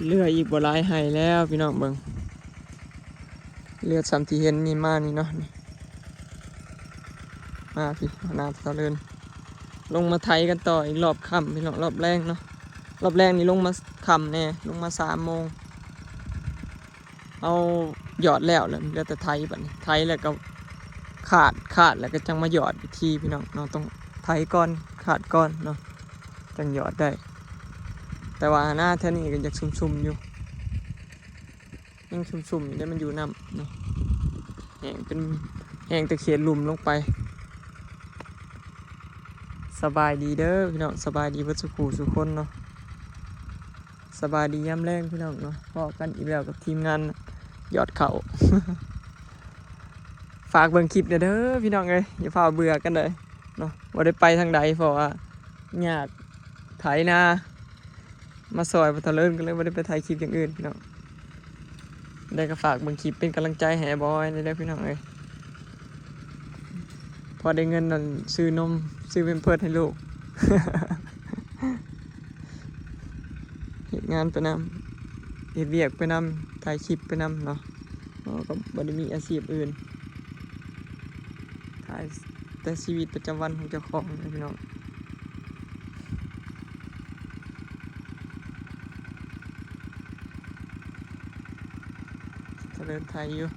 เรืออีกบ่หลายให้แล้วพี่น้องเบิ่งเรือซ้ำที่เห็นนี่มานี่เนาะนี่มาพี่นาเตาเลินลงมาไทยกันต่ออีกรอบค่ำพี่น้องรอบแรกเนาะรอบแรกนี่ลงมาค่ำแน่ลงมา3 โมงเอาหยอดแล้วเหลือแต่ไทยบัดนี้ไทยแล้วก็ขาดแล้วก็จังมาหยอดอีกทีพี่น้องเนาะต้องไทยก่อนขาดก่อนเนาะจังหยอดได้แต่ว่าหน้าแท่นี้ก็อยากซุ่มๆอยู่ยังซุ่มๆอยู่ได้มันอยู่น้ำเนาะแห้งเป็นแห้งตะเคียนลุ่มลงไปสบายดีเด้อพี่น้องสบายดีวัดสุขูสุคนเนาะสบายดีย่ำแรงพี่น้องเนาะพอกันอีกแล้วกับทีมงานยอดเขา ฝากเบิ่งคลิปเด้อพี่น้องเลยอย่าฝ่าเบื่อกันเลยเนาะว่าได้ไปทางใดเพราะว่าอยากไถนามาซอยมาทะเลินกันเลยว่าได้ไปถ่ายคลิปอย่างอื่นพี่น้องได้ก็ฝากเบิ่งคลิปเป็นกำลังใจให้บอยได้พี่น้องเลยพอได้เงินนั่นซื้อนมซื้อเป็นเพิร์ดให้ลูก เหตุงานไปนำเหตุเวียกไปนำถ่ายคลิปไปนำเนาะก็บ่ได้มีอาชีพอื่นถ่ายแต่ชีวิตประจำวันของเจ้าของนะพี่น้องเจริญไทยอยู่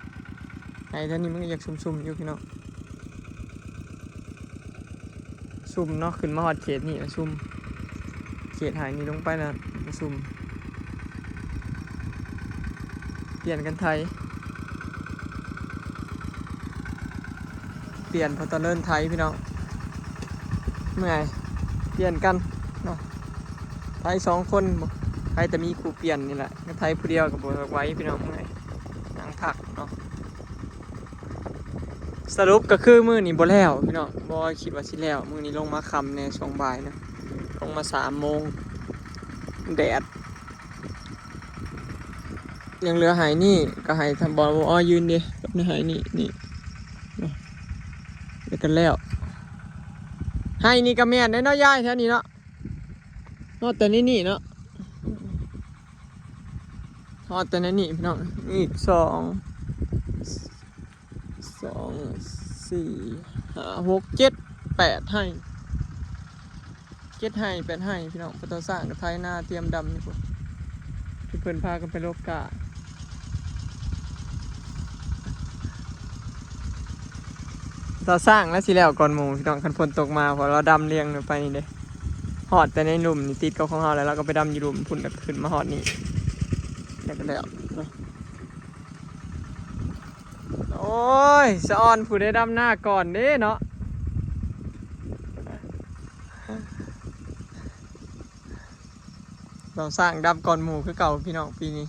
ไอ้ท่านนี้มันก็อยากซุ่มๆอยู่พี่น้องซุ่มเนาะขึ้นมาฮอดเขตนี่ซุ่มเขตหายนี่ลงไปนะซุ่มเปลี่ยนกันไทยเปลี่ยนพอตะเลินไทยพี่น้องเมื่อไงเปลี่ยนกันเนาะไทย2 คนไทยแต่มีครูเปลี่ยนนี่แหละไทยผู้เดียวกับบไว้พี่น้องเมื่อไงนั่งพักเนาะสรุปก็คือมื้อนี้บ่แล้วพี่น้องบ่คิดว่าสิแล้วมื้อนี้ลงมาค่ำในช่วงบ่ายนะลงมา3 โมงแดดยังเหลือหายนี่ก็ให้ทำบอลอ้อยืนดิกับในหายนี่เดี๋ยวกันแล้วให้นี่ก็แม่นได้เนาะยายแถวนี้เนาะฮอดแต่นี่เนาะฮอดแต่นี่พี่น้องอีก2 4 5 6 7 8ให้7ให้8ให้พี่น้องพอต้องสร้างกับไทยหน้าเตรียมดำนี่พวกที่เพิ่นพากันไปโลกาเราสร้างแล้วสิแล้วก่อนหมู่พี่น้องคันฝนตกมาพอเราดำเรียงไปนี่เด้หอดแต่ในหลุมนี่ติดกับของเราแล้วเราก็ไปดำอยู่หลุมพุ่นแล้วขึ้นมาหอดนี่แล้วก็แล้วโอ้ยสะออนผู้ได้ดำหน้าก่อนเด้เนาะเราสร้างดำก่อนหมู่คือเก่าพี่น้องปีนี้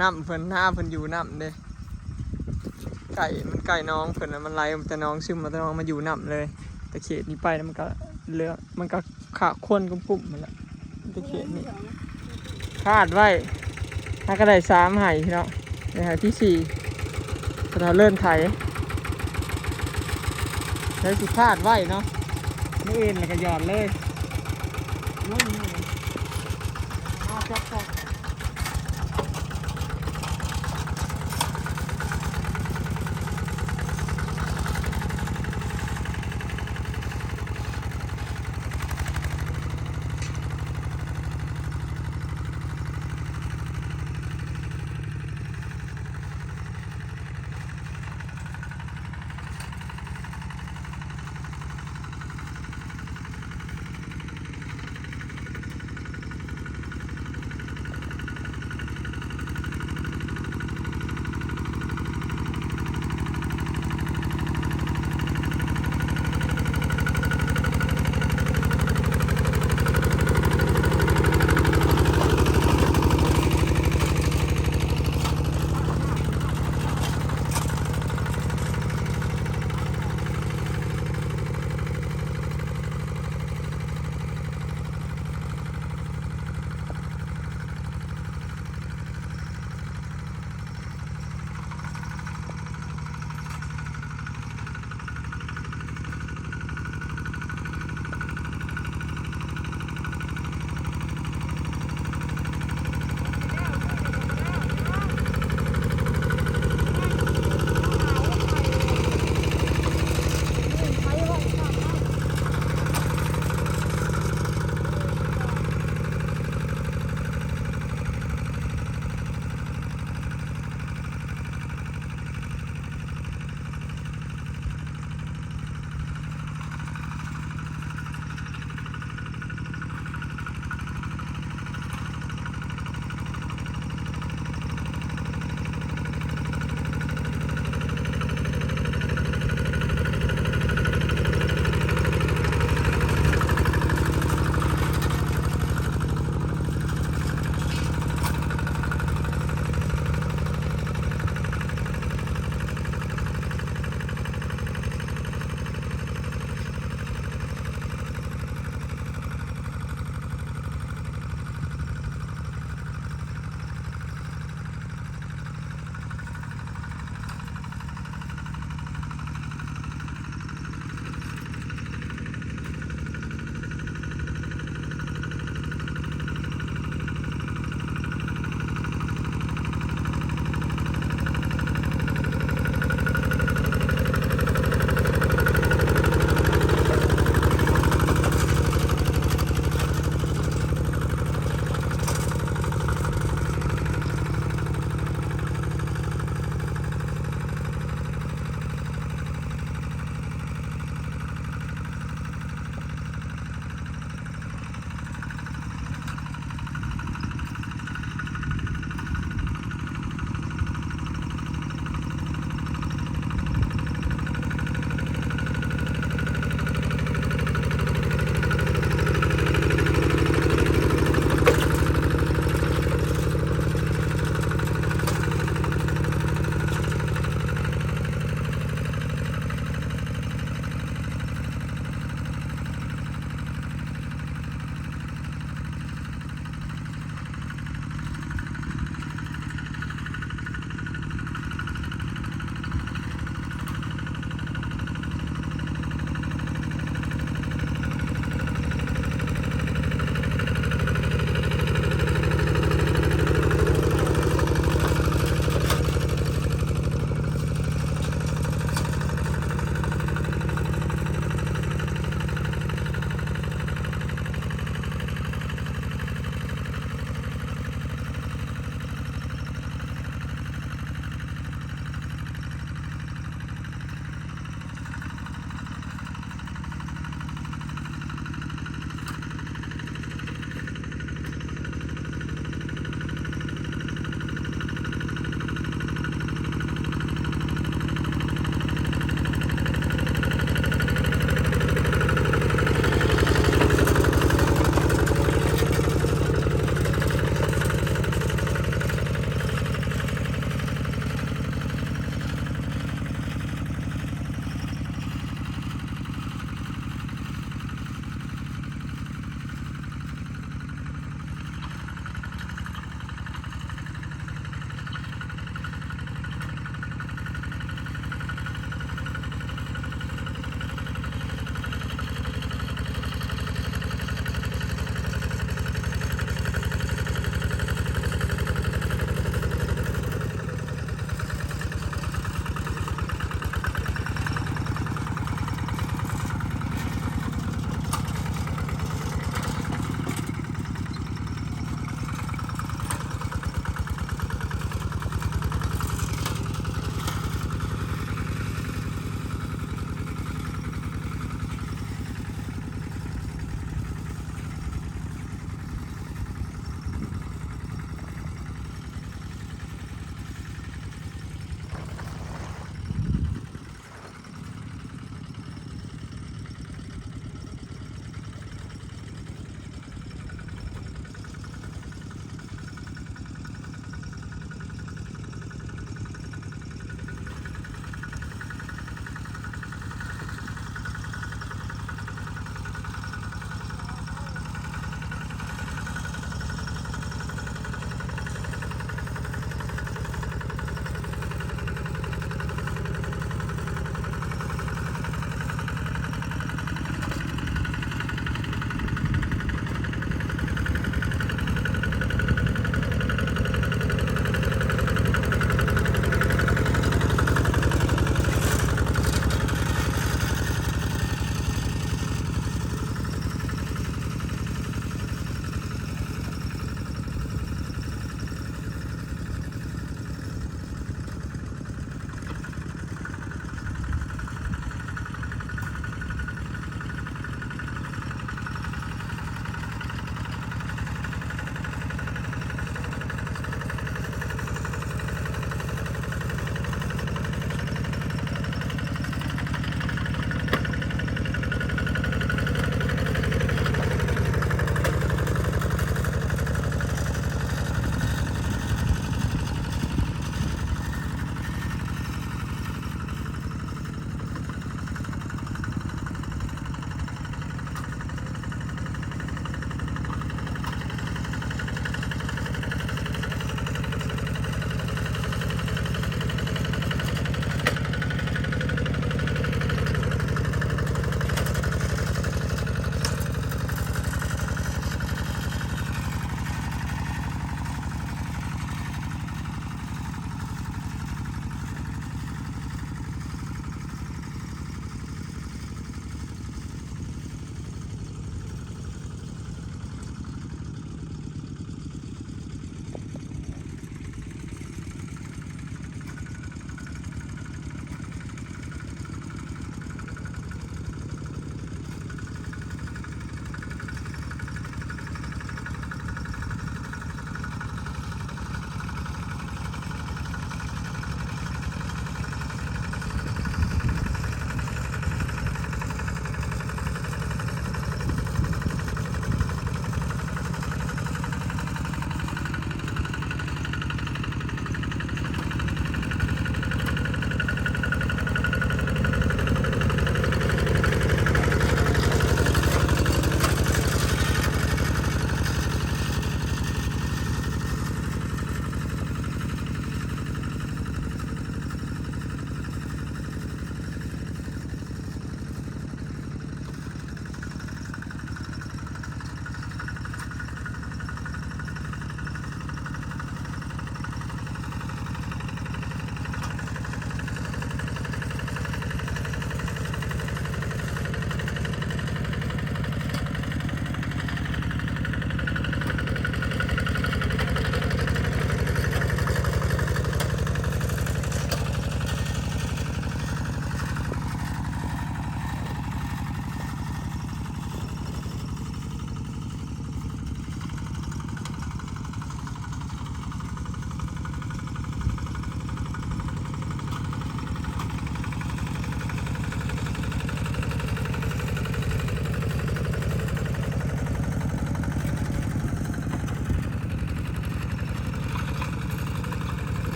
น้ำเพิ่นหน้าเพิ่นอยู่น้ำเด้ไก่มันไก่น้องเพิ่นมันไล่แต่น้องซึมมาแต่น้องมาอยู่น้ำเลยแต่เขตนี้ไปแล้วมันก็เลือกมันก็ขาควนกุ้มๆมันละแต่เขตนี้คาดไว้ถ้าก็ได้3ให้พี่น้องในหายที่4เราเริ่มไถแล้วสิคาดไว้เนาะนี่เอ็นแล้วก็หย่อนเลยนู่นจับ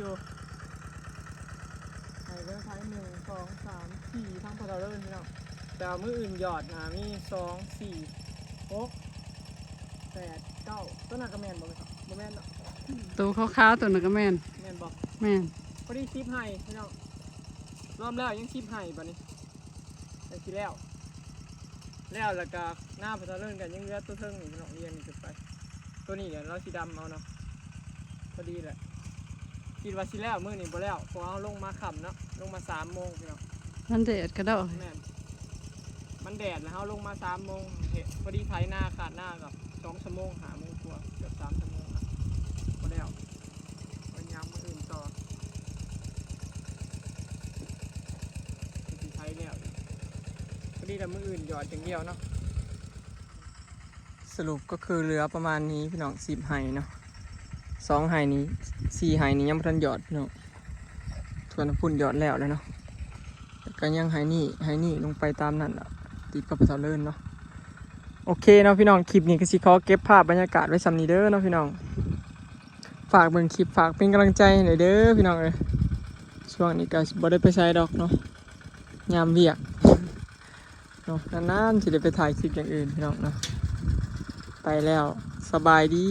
อยู่ไถเริ่มไถ1 2 3 4ทั้งพอเราเริ่มพี่น้องแต่เอามืออื่นหยอดนะมี2 4 6 8 9ต้นนักกระแมนบอกเลยครับบ่แมนเนาะ ตัวขาวๆตัวนั้นก็แม่น แมนบอก แม่น พอดีชิปให้พี่น้องรอบแล้วยังชิปให้บัดนี้แต่ทีแล้วแล้วก็หน้าพอเราเริ่มกันยังเหลือตัวเทิงนี่พี่น้องเรียงนี่ขึ้นไปตัวนี้เดี๋ยวเราสีดำเอาเนาะพอดีแหละคิดว่าสิแล้วมื้อนี้บ่แล้วเพราะเอาลงมาค่ำเนาะลงมา3 โมงพี่น้อง มันแดดก็ได้ แม่นมันแดดแล้วเอาลงมา3 โมงเฮ็ดพอดีไถหน้าขาดหน้ากับ2 ชั่วโมง5 โมงกว่าเกือบ3 ชั่วโมงอ่ะบ่แล้ววันยามมื้ออื่นต่อสิไถแล้วพอดีแต่มื้ออื่นหยอดอย่างเดียวเนาะสรุปก็คือเหลือประมาณนี้พี่น้อง10 ไหเนาะ2 ไหนี้4 ไหนี้ยังบ่ทันหยอดพี่น้องส่วนพุ่นหยอดแล้วเนาะก็ยังไหนี่ลงไปตามนั่นอ่ะติดกับเสาเลื่อนเนาะโอเคเนาะพี่น้องคลิปนี้ก็สิขอเก็บภาพบรรยากาศไว้สำนี้เด้อเนาะพี่น้องฝากเบิ่งคลิปฝากเป็นกำลังใจหน่อยเด้อพี่น้องเอ้ยช่วงนี้ก็บ่ได้ไปใช้ดอกเนาะยามเวียกเนาะนานๆสิได้ไปถ่ายคลิปอย่างอื่นพี่น้องเนาะไปแล้วสบายดี